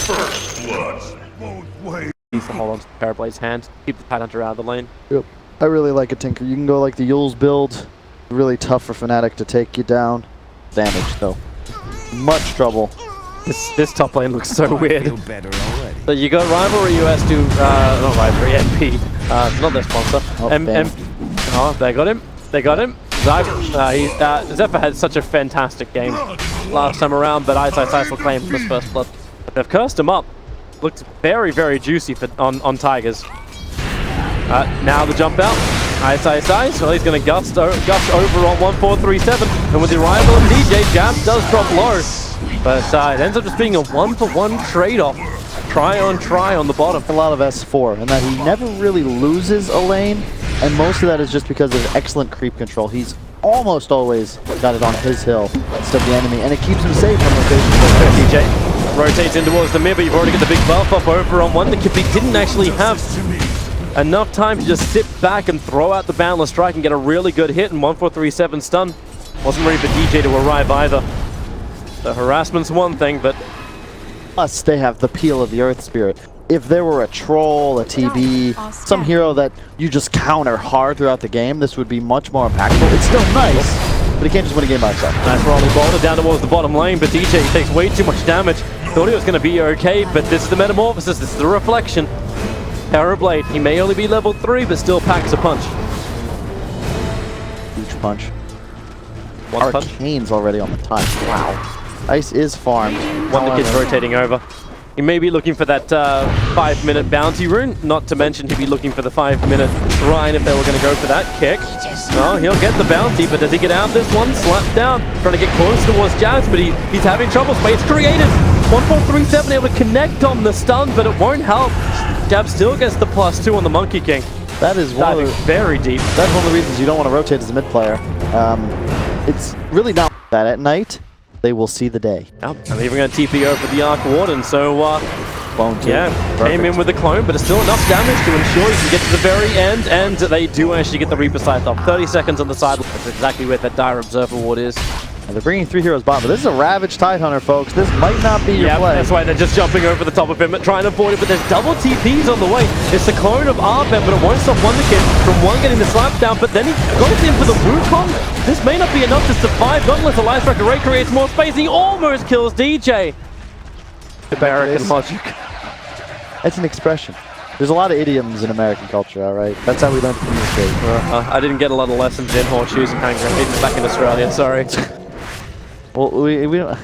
First blood. Needs to hold on to the Parablade's hand, keep the Tidehunter out of the lane. Yep. I really like a Tinker. You can go like the Yule's build. Really tough for Fnatic to take you down. Damage though. Much trouble. This top lane looks so weird. So you got Rivalry US to, not Rivalry, MP. Not their sponsor. Oh, they got him. They got him. Zephyr had such a fantastic game last time around, but Ice will claim from his first blood. They've cursed him up. Looked very, very juicy on Tigers. Now the jump out. Ice. Well, he's going to gust over on 1437. And with the arrival of DJ, Jab does drop low. But it ends up just being a 1-for-1 trade-off. Try on the bottom. A lot of S4, and that he never really loses a lane. And most of that is just because of excellent creep control. He's almost always got it on his hill instead of the enemy, and it keeps him safe from rotation. DJ rotates in towards the mid, but you've already got the big buff up over on one. The Kippy didn't actually have enough time to just sit back and throw out the Boundless Strike and get a really good hit, and 1437 stun. Wasn't ready for DJ to arrive either. The harassment's one thing, but... Plus, they have the Peel of the Earth Spirit. If there were a Troll, a TB, some hero that you just counter hard throughout the game, this would be much more impactful. It's still nice, but he can't just win a game by himself. Nice rolling boulder down towards the bottom lane, but DJ takes way too much damage. Thought he was going to be okay, but this is the Metamorphosis, this is the Reflection. Parablade, he may only be level 3, but still packs a punch. Huge punch. One punch. Arcane's already on the touch. Wow. Ice is farmed. Wonder Kid's rotating over. He may be looking for that 5-minute bounty rune, not to mention he'd be looking for the 5-minute grind if they were going to go for that kick. Oh, he'll get the bounty, but does he get out this one? Slapped down, trying to get close towards Jabs, but he's having trouble. Space created. 1437 able to connect on the stun, but it won't help. Jabs still gets the +2 on the Monkey King. That is one of the, very deep. That's one of the reasons you don't want to rotate as a mid player. It's really not that at night. They will see the day. Yep. I'm even going to TP over the Arc Warden, so yeah, came in with the clone, but it's still enough damage to ensure you can get to the very end, and they do actually get the Reaper Scythe off. 30 seconds on the side. That's exactly where that Dire Observer Ward is. And they're bringing 3 heroes bottom, but this is a Ravage Tidehunter, folks. This might not be your play. That's why they're just jumping over the top of him, trying to avoid it, but there's double TPs on the way. It's the clone of Arbet, but it won't stop Wonder Kid from one getting the slap down, but then he goes in for the Wukong. This may not be enough to survive, not unless the Light Strike Array creates more space. He almost kills DJ. American logic. It's an expression. There's a lot of idioms in American culture, all right? That's how we learn to communicate. I didn't get a lot of lessons in horseshoes and hand grenades back in Australia, sorry. Well, we don't...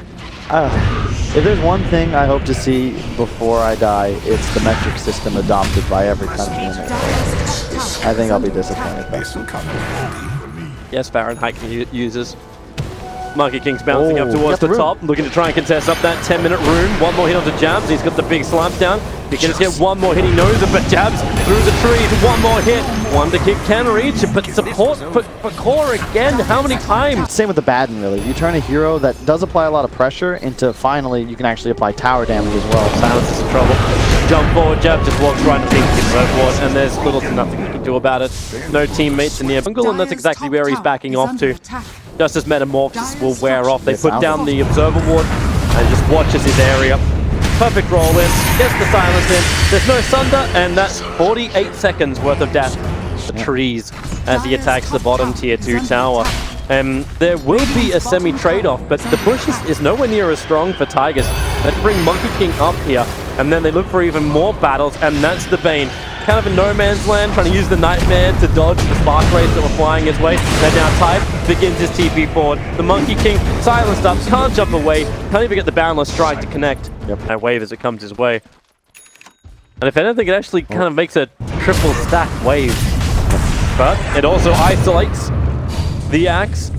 if there's one thing I hope to see before I die, it's the metric system adopted by every country in the world. I think I'll be disappointed. Yes, Fahrenheit uses. Monkey King's bouncing up towards the top, looking to try and contest up that 10-minute rune. One more hit onto Jabs. He's got the big slap down. He can just get one more hit. He knows it, but Jabs through the trees. One more hit. Wonder Kid can reach it, but support for Core again. How many times? Same with the Baden, really. You turn a hero that does apply a lot of pressure into finally you can actually apply tower damage as well. Silence is in trouble. Jump forward, Jab just walks right into the reservoir, and there's little to nothing he can do about it. No teammates in the jungle, and that's exactly where he's backing off to. Just as Metamorphosis will wear off, they put down the Observer Ward and just watches his area. Perfect roll in, gets the silence in, there's no Sunder, and that's 48 seconds worth of death. The trees as he attacks the bottom tier 2 tower. There will be a semi-trade-off, but the push is nowhere near as strong for Tigers. They bring Monkey King up here, and then they look for even more battles, and that's the Bane. Kind of in no man's land, trying to use the Nightmare to dodge the Spark Rays that were flying his way. And now Tide begins his TP forward. The Monkey King silenced up, can't jump away, can't even get the Boundless Strike to connect. And wave as it comes his way. And if anything, it actually kind of makes a triple stack wave. But it also isolates the Axe.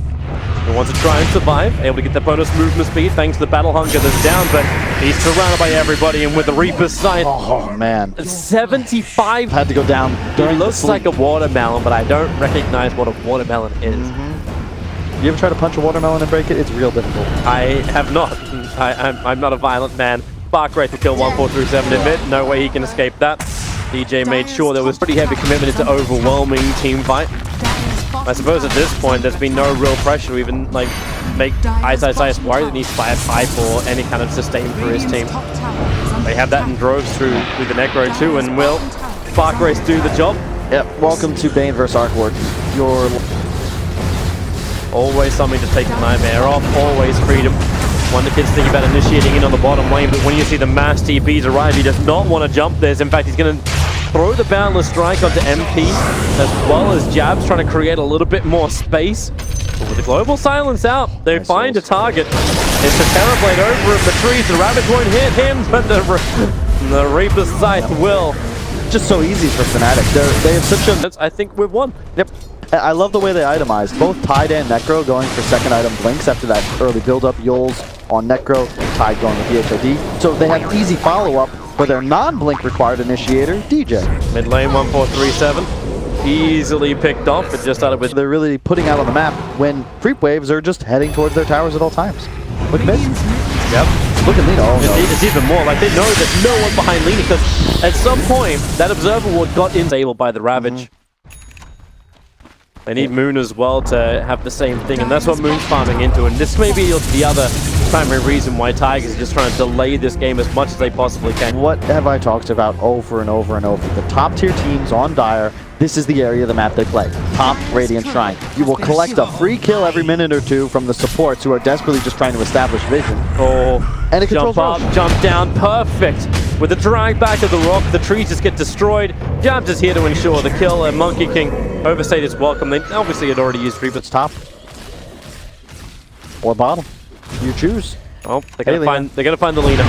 He wants to try and survive, able to get the bonus movement speed thanks to the Battle Hunger that's down, but he's surrounded by everybody, and with the Reaper's Scythe, oh man, 75 had to go down. It looks like a watermelon, but I don't recognize what a watermelon is. You ever try to punch a watermelon and break it? It's real difficult. I have not. I'm not a violent man. Spark Wraith to kill 1437 in mid. No way he can escape that. DJ made sure there was pretty heavy commitment into overwhelming team fight. I suppose at this point there's been no real pressure to even like make Ice worry that he's fire pipe or any kind of sustain for his team. They have that in droves through the Necro too, and will Spark Race do the job? Yep, welcome to Bane vs. Arcward. Your always something to take the Nightmare off, always freedom. Wonder Kid's thinking about initiating in on the bottom lane, but when you see the mass TPs arrive, he does not want to jump this. In fact, he's going to throw the Boundless Strike onto MP, as well as Jabs, trying to create a little bit more space. But with the Global Silence out, they find a target. It's the Terrorblade over in the trees. The Ravage won't hit him, but the Reaper's Sight will. just so easy for Fnatic. They have such a... I think we've won. Yep. I love the way they itemized. Both Tide and Necro going for second item blinks after that early build-up. Yules on Necro, Tide going with the HOD. So they have easy follow-up for their non-blink required initiator, DJ. Mid lane 1437. Easily picked off. It just started with... They're really putting out on the map when creep waves are just heading towards their towers at all times. Look mid. Yep. Look at Lina. Oh, no. It's even more. Like, they know there's no one behind Lina because at some point, that Observer Ward got disabled by the Ravage. They need Moon as well to have the same thing, and that's what Moon's farming into. And this may be the other primary reason why Tigers are just trying to delay this game as much as they possibly can. What have I talked about over and over and over? The top tier teams on Dire, this is the area of the map they play. Top Radiant Shrine. You will collect a free kill every minute or two from the supports who are desperately just trying to establish vision. Oh, and it jump up, jump down, perfect. With the drag back of the rock, the trees just get destroyed. Jabs is here to ensure the kill, and Monkey King overstayed his welcome. They obviously had already used Reaper's top. Or bottom. You choose. Oh, they're gonna find the Lina.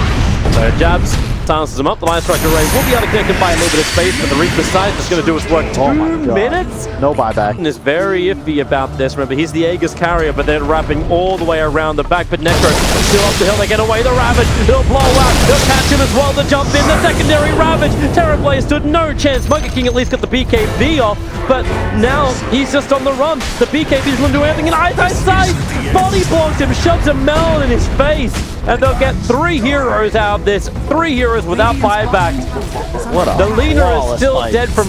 So Jabs silences him up. The Line Striker Ray will be able to connect him by a little bit of space, but the Reaper's side is going to do its work. 2 minutes? No buyback. And is very iffy about this. Remember, he's the Aegis carrier, but they're wrapping all the way around the back. But Necro still up the hill. They get away. The Ravage. He'll blow out. He'll catch him as well. The jump in. The secondary Ravage. Terrorblade stood no chance. Monkey King at least got the BKB off, but now he's just on the run. The BKB's going to do everything. And eyesight body blocks him, shoves a melon in his face. And they'll get 3 heroes out of this. 3 heroes without buyback. What a the Lina is still fight. dead from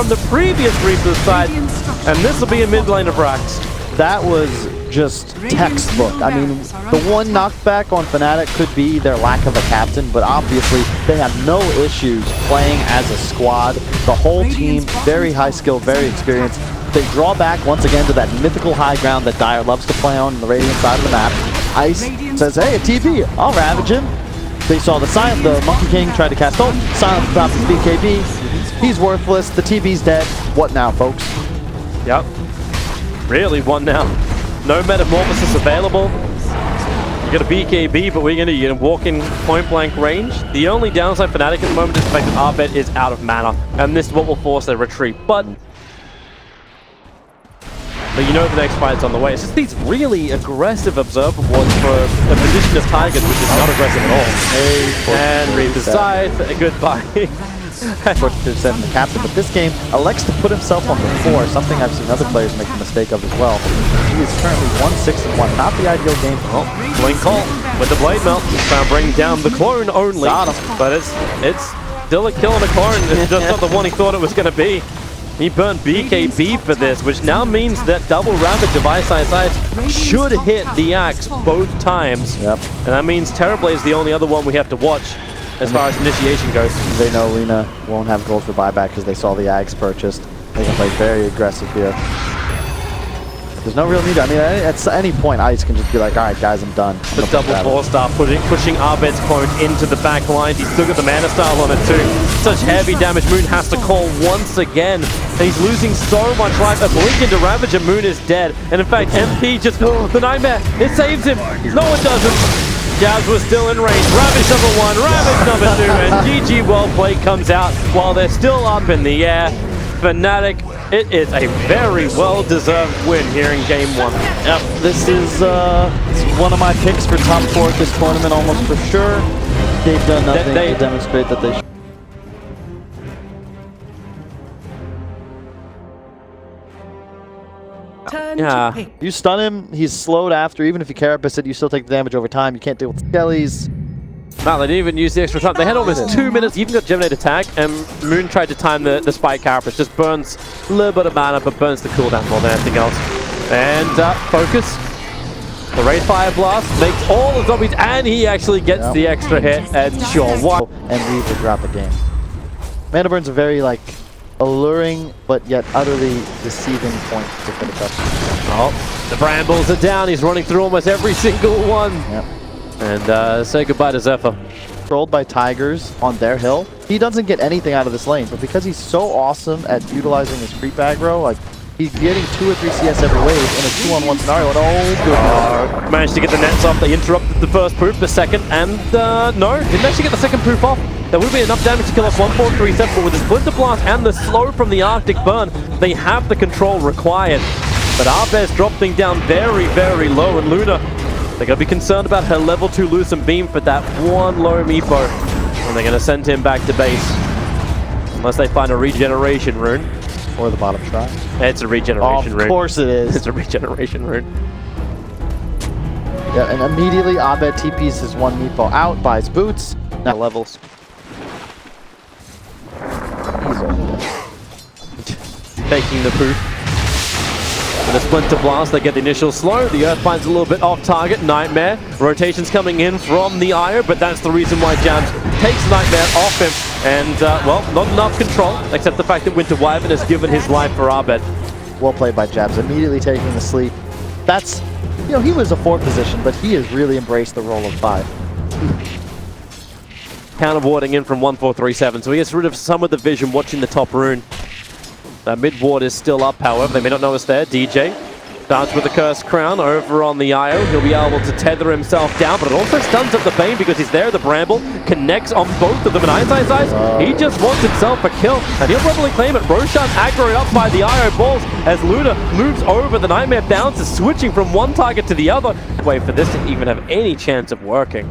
the previous Reaper's side. And this will be a mid lane of Rax. That was just textbook. I mean, the one knockback on Fnatic could be their lack of a captain, but obviously they have no issues playing as a squad. The whole team, very high skill, very experienced. They draw back once again to that mythical high ground that Dire loves to play on the Radiant side of the map. Ice says, hey, a TP, I'll ravage him. They saw the Monkey King tried to cast ult, silence top his BKB. He's worthless, the TP's dead. What now, folks? Yep. Really, what now? No Metamorphosis available. You got a BKB, but we're gonna walk in point blank range. The only downside for Fnatic at the moment is the fact that Arbet is out of mana, and this is what will force their retreat. But you know the next fight's on the way. It's just these really aggressive Observer Wards for a position of Tigers, which is not aggressive at all. And Reaper's side, goodbye. Fortitude said the captain, but this game elects to put himself on the floor, something I've seen other players make the mistake of as well. He is currently 1-6-1, not the ideal game for him. Blink call with the Blade Melt, trying to bring down the clone only. Got him. But it's still a kill on a clone. It's just not the one he thought it was going to be. He burned BKB for this, which now means that double Ravage of Ice should hit the axe both times. Yep. And that means Terrorblade is the only other one we have to watch as far as initiation goes. They know Lina won't have gold for buyback because they saw the Ags purchased. They can play very aggressive here. There's no real need. I mean, at any point, Ice can just be like, all right, guys, I'm done. The double 4-star pushing Arbet's clone into the back lines. He's still got the mana style on it too. Such heavy damage. Moon has to call once again. And he's losing so much life. A blink into Ravage and Moon is dead. And in fact, MP just, the Nightmare, it saves him. No, it doesn't. Jabs was still in range. Ravage number 1, Ravage number 2, and GG well played comes out while they're still up in the air. Fnatic, it is a very well-deserved win here in Game 1. Yep, this is one of my picks for top 4 at this tournament almost for sure. They've done nothing to demonstrate that they should. Yeah. You stun him, he's slowed after. Even if you carapace it, you still take the damage over time. You can't deal with skellies. Wow, they didn't even use the extra time. They had almost 2 minutes, even got Germinator tag, and Moon tried to time the spike carapace. Just burns a little bit of mana, but burns the cooldown more than anything else. And focus. The Wraith Fire Blast makes all the zombies, and he actually gets the extra hit, and sure, what? And leave throughout the game. Mana Burn's a very, like, alluring, but yet utterly deceiving point to finish up. Oh, the Brambles are down. He's running through almost every single one. Yep. And say goodbye to Zephyr. Controlled by Tigers on their hill. He doesn't get anything out of this lane, but because he's so awesome at utilizing his creep aggro, like, he's getting 2 or 3 CS every wave in a 2-on-1 scenario, and oh goodness. Managed to get the nets off. They interrupted the first poof, the second, and no, didn't actually get the second poof off. There would be enough damage to kill off 1-4-3-7, but with the Splinter Blast and the slow from the Arctic Burn, they have the control required. But Arbe's dropped things down very, very low, and Luna, they're going to be concerned about her level 2 Lucent Beam for that one low Meepo. And they're going to send him back to base. Unless they find a regeneration rune. Or the bottom try. It's a regeneration rune. Of course it is. It's a regeneration rune. Yeah, and immediately Abed TPs his one Meepo out, buys boots. Now levels. He's over there. Taking the poof. And the Splinter Blast, they get the initial slow. The Earth finds a little bit off target. Nightmare. Rotations coming in from the Io, but that's the reason why Jams takes Nightmare off him. And, well, not enough control, except the fact that Winter Wyvern has given his life for Abed. Well played by Jabs, immediately taking the sleep. That's, you know, he was a 4 position, but he has really embraced the role of 5. Counter-warding in from 1-4-3-7, so he gets rid of some of the vision watching the top rune. The mid-ward is still up, however. They may not know it's there. DJ starts with the Cursed Crown over on the Io. He'll be able to tether himself down, but it also stuns up the Bane because he's there. The Bramble connects on both of them. And Ice, he just wants himself a kill, and he'll probably claim it. Roshan aggroed up by the Io balls as Luna moves over. The Nightmare bounces, switching from one target to the other. Wait for this to even have any chance of working.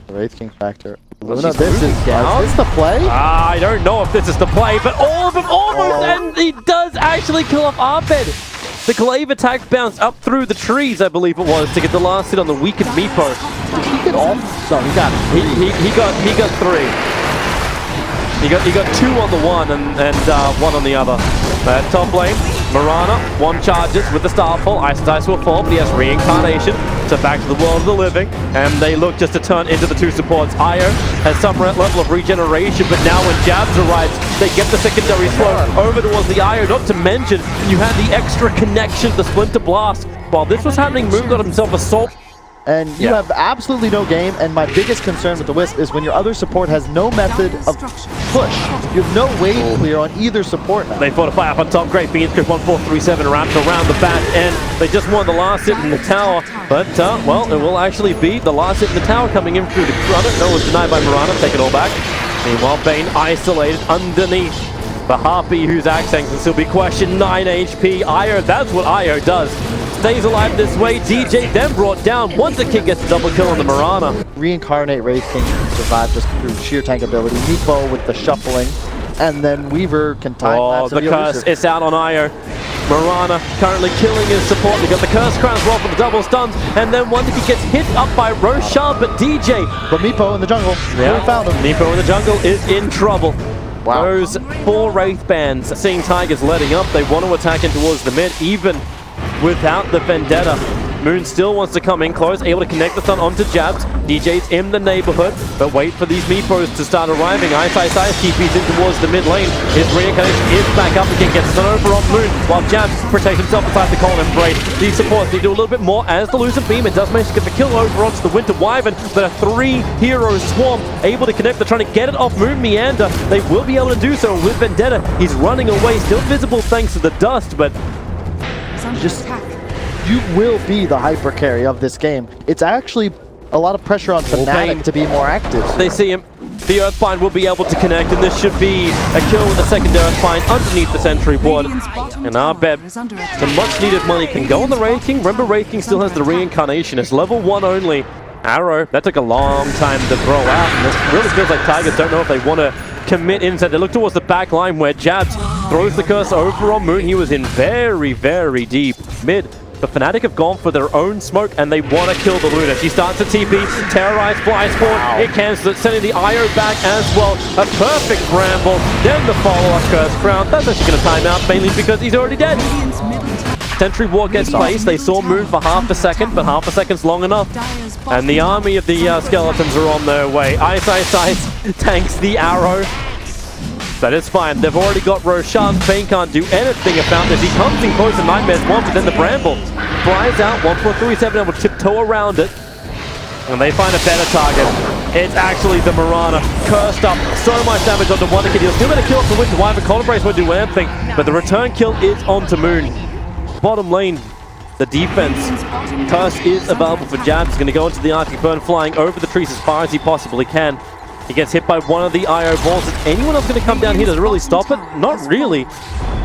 The Wraith King factor. Luna, this is the play? I don't know if this is the play, but all of them almost, and he does actually kill off Abed. The glaive attack bounced up through the trees, I believe it was, to get the last hit on the weakened Meepo. Did he get all? No, he got he got 3. He got 2 on the one and 1 on the other. Top lane, Mirana, 1 charges with the Starfall. Ice will fall, but he has Reincarnation. So back to the world of the living, and they look just to turn into the 2 supports. Io has some level of regeneration, but now when Jabs arrives, they get the secondary slow over towards the Io. Not to mention, you had the extra connection, the Splinter Blast. While this was happening, Moon got himself assault. And you have absolutely no game, and my biggest concern with the Wisp is when your other support has no method of push. You have no wave clear on either support now. They fortify up on top. Great Beans Grip 1-4-3-7 wrapped around the back end. They just won the last hit in the tower, but, well, it will actually be the last hit in the tower coming in through the front. No one's denied by Mirana. Take it all back. Meanwhile, Bane isolated underneath the Harpy, whose accent can still be questioned. 9 HP. Io, that's what Io does. Stays alive this way. DJ then brought down once the King gets a double kill on the Mirana. Reincarnate Wraith King can survive just through sheer tank ability. Meepo with the shuffling, and then Weaver can time lapse. The curse is out on Io. Mirana currently killing his support. They got the Curse Crowns roll for the double stuns, and then once he gets hit up by Roshan, but DJ. But Meepo in the jungle. Yeah, we found him. Meepo in the jungle is in trouble. Wow. Those 4 Wraith bands, seeing Tigers letting up, they want to attack in towards the mid, even without the Vendetta. Moon still wants to come in close, able to connect the stun onto Jabs. DJ's in the neighborhood, but wait for these Meepos to start arriving. Ice TP's in towards the mid lane. His Reincarnation is back up again, gets the stun over on Moon, while Jabs protects himself inside the column embrace. These supports need to do a little bit more as the Lucent Beam. It does manage to get the kill over onto the Winter Wyvern, but a 3-hero swarm able to connect. They're trying to get it off Moon Meander. They will be able to do so with Vendetta. He's running away, still visible thanks to the dust, but just you will be the hyper carry of this game. It's actually a lot of pressure on Fnatic to be more active. They see him. The Earthbind will be able to connect, and this should be a kill with the second Earthbind underneath the sentry ward. And Abed, some much needed money can go on the Wraith King. Remember, Wraith King still has the Reincarnation. It's level 1 only. Arrow, that took a long time to throw out, and it really feels like Tigers don't know if they want to commit inside. They look towards the back line where Jabs throws the curse over on Moon. He was in very, very deep mid. But Fnatic have gone for their own smoke and they want to kill the Luna. She starts to TP, terrorize fly spawn, it cancels it, sending the IO back as well. A perfect bramble, then the follow-up curse crown. That's actually going to time out, mainly because he's already dead. Sentry ward gets placed, they saw Moon for half a second, but half a second's long enough. And the army of the skeletons are on their way. Ice tanks the arrow. But it's fine, they've already got Roshan. Fane can't do anything about this. He comes in close to Nightmare's one, but then the Bramble flies out. 1437 able to tiptoe around it. And they find a better target. It's actually the Mirana. Cursed up, so much damage onto Wonderkid. He'll still get a kill off the Winter Wyvern. Colin Brace won't do anything, but the return kill is onto Moon. Bottom lane, the defense. Curse is available for Jabs. He's going to go into the Arctic Burn, flying over the trees as far as he possibly can. He gets hit by one of the IO balls. Is anyone else going to come down here to really stop it? Not really.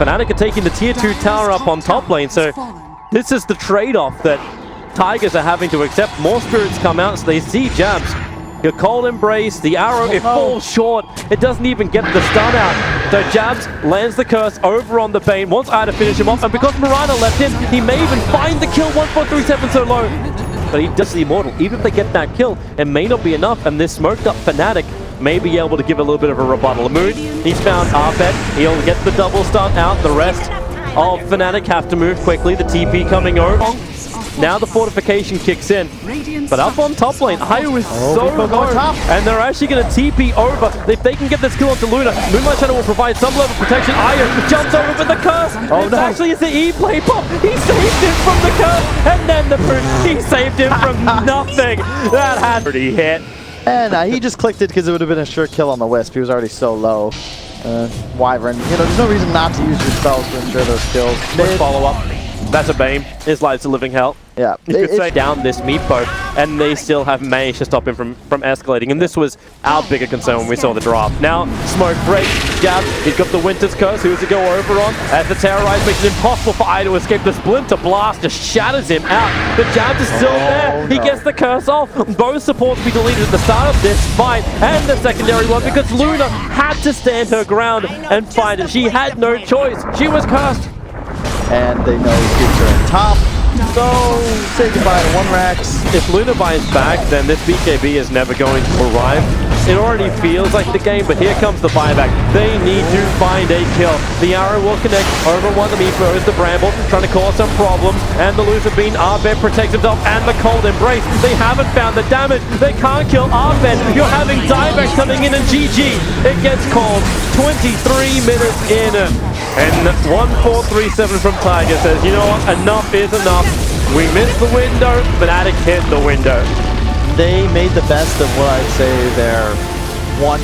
Fnatic are taking the tier 2 tower up on top lane, so this is the trade-off that Tigers are having to accept. More spirits come out, so they see Jabs. Your cold embrace, the arrow, it falls short. It doesn't even get the stun out. So Jabs lands the curse over on the Bane, wants Eye to finish him off, and because Mirana left him, he may even find the kill. 1437 so low. But he does the Immortal. Even if they get that kill, it may not be enough, and this smoked up Fnatic may be able to give a little bit of a rebuttal. Moon, he's found Arbet. He'll get the double stun out. The rest of Fnatic have to move quickly. The TP coming over. Now the fortification kicks in. But up on top lane, Ayu is so low, and they're actually going to TP over. If they can get this kill onto Luna, Moonlight Shadow will provide some level of protection. Ayu jumps over with the curse. Actually, it's the E-play pop. He saved him from the curse, and then the Moon, he saved him from nothing. That had pretty hit. And he just clicked it because it would have been a sure kill on the Wisp. He was already so low. Wyvern, there's no reason not to use your spells to ensure those kills. Follow up. That's a Bane. His life's a living hell. Yeah. You could say down this Meepo, and they still have managed to stop him from escalating. And this was our bigger concern when we saw the draft. Now, smoke break, Jab, he's got the Winter's Curse. Who's to go over on? As the Terrorize makes it impossible for Eye to escape. The Splinter Blast just shatters him out. The Jab is still there. He gets the curse off. Both supports be deleted at the start of this fight, and the secondary one, because Luna had to stand her ground and fight it. She had no choice. She was cursed. And they know kids are in top. So, say goodbye to 1Rax. If Luna buys back, then this BKB is never going to arrive. It already feels like the game, but here comes the buyback. They need to find a kill. The arrow will connect over one of the Meepo, the Bramble, trying to cause some problems. And the Lucifer Bean, Arbet protects himself, and the Cold Embrace. They haven't found the damage. They can't kill Arbet. You're having dieback coming in, and GG. It gets called 23 minutes in. And 1437 from Tiger says, you know what, enough is enough. We missed the window, Fnatic hit the window. They made the best of what I'd say their one